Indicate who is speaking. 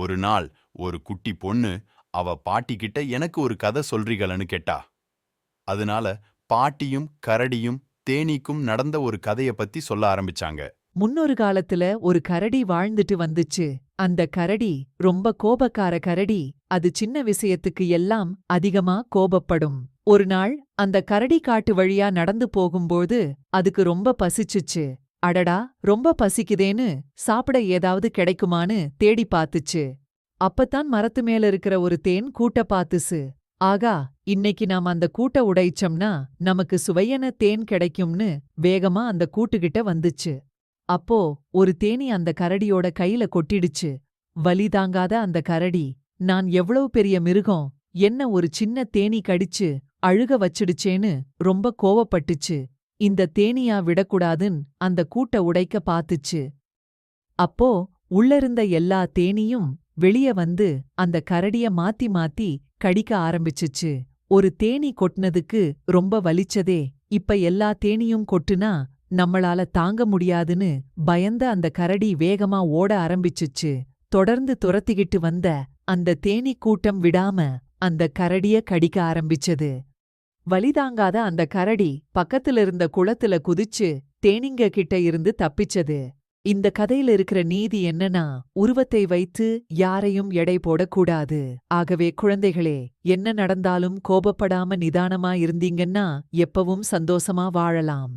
Speaker 1: ஒரு நாள் ஒரு குட்டி பொண்ணு அவ பாட்டி கிட்ட எனக்கு ஒரு கதை சொல்றீங்களன்னு கேட்டா. அதனால பாட்டியும் கரடியும் தேனீக்கும் நடந்த ஒரு கதைய பத்தி சொல்ல ஆரம்பிச்சாங்க.
Speaker 2: முன்னொரு காலத்துல ஒரு கரடி வாழ்ந்துட்டு வந்துச்சு. அந்த கரடி ரொம்ப கோபக்கார கரடி. அது சின்ன விஷயத்துக்கு எல்லாம் அதிகமா கோபப்படும். ஒரு நாள் அந்த கரடி காட்டு வழியா நடந்து போகும்போது அதுக்கு ரொம்ப பசிச்சுச்சு. அடடா, ரொம்ப பசிக்குதேன்னு சாப்பிட ஏதாவது கிடைக்குமான்னு தேடி பாத்துச்சு. அப்பத்தான் மரத்து மேல இருக்கிற ஒரு தேன் கூட்ட பாத்துச்சு. ஆகா, இன்னைக்கு நாம அந்த கூட்ட உடைச்சோம்னா நமக்கு சுவையான தேன் கிடைக்கும்னு வேகமா அந்த கூட்டுகிட்ட வந்துச்சு. அப்போ ஒரு தேனீ அந்த கரடியோட கையில கொட்டிடுச்சு. வலி தாங்காத அந்த கரடி, நான் எவ்வளவு பெரிய மிருகம், என்ன ஒரு சின்ன தேனீ கடிச்சு அழுக வச்சிடுச்சேன்னு ரொம்ப கோவப்பட்டுச்சு. இந்த தேனீயா விடக்கூடாதுன்னு அந்த கூட்ட உடைக்க பாத்துச்சு. அப்போ உள்ளிருந்த எல்லா தேனீயும் வெளிய வந்து அந்த கரடிய மாத்தி மாத்தி கடிக்க ஆரம்பிச்சுச்சு. ஒரு தேனீ கொட்டுனதுக்கு ரொம்ப வலிச்சதே. இப்ப எல்லா தேனீயும் கொட்டுனா நம்மளால தாங்க முடியாதுன்னு பயந்த அந்த கரடி வேகமா ஓட ஆரம்பிச்சுச்சு. தொடர்ந்து துரத்திக்கிட்டு வந்த அந்த தேனீ கூட்டம் விடாம அந்த கரடிய கடிக்க ஆரம்பிச்சது. வலிதாங்காத அந்த கரடி பக்கத்துல இருந்த குளத்துல குதிச்சு தேனீங்க கிட்ட இருந்து தப்பிச்சது. இந்த கதையில இருக்கிற நீதி என்னன்னா, உருவத்தை வைத்து யாரையும் எடை போடக்கூடாது. ஆகவே குழந்தைகளே, என்ன நடந்தாலும் கோபப்படாம நிதானமா இருந்தீங்கன்னா எப்பவும் சந்தோஷமா வாழலாம்.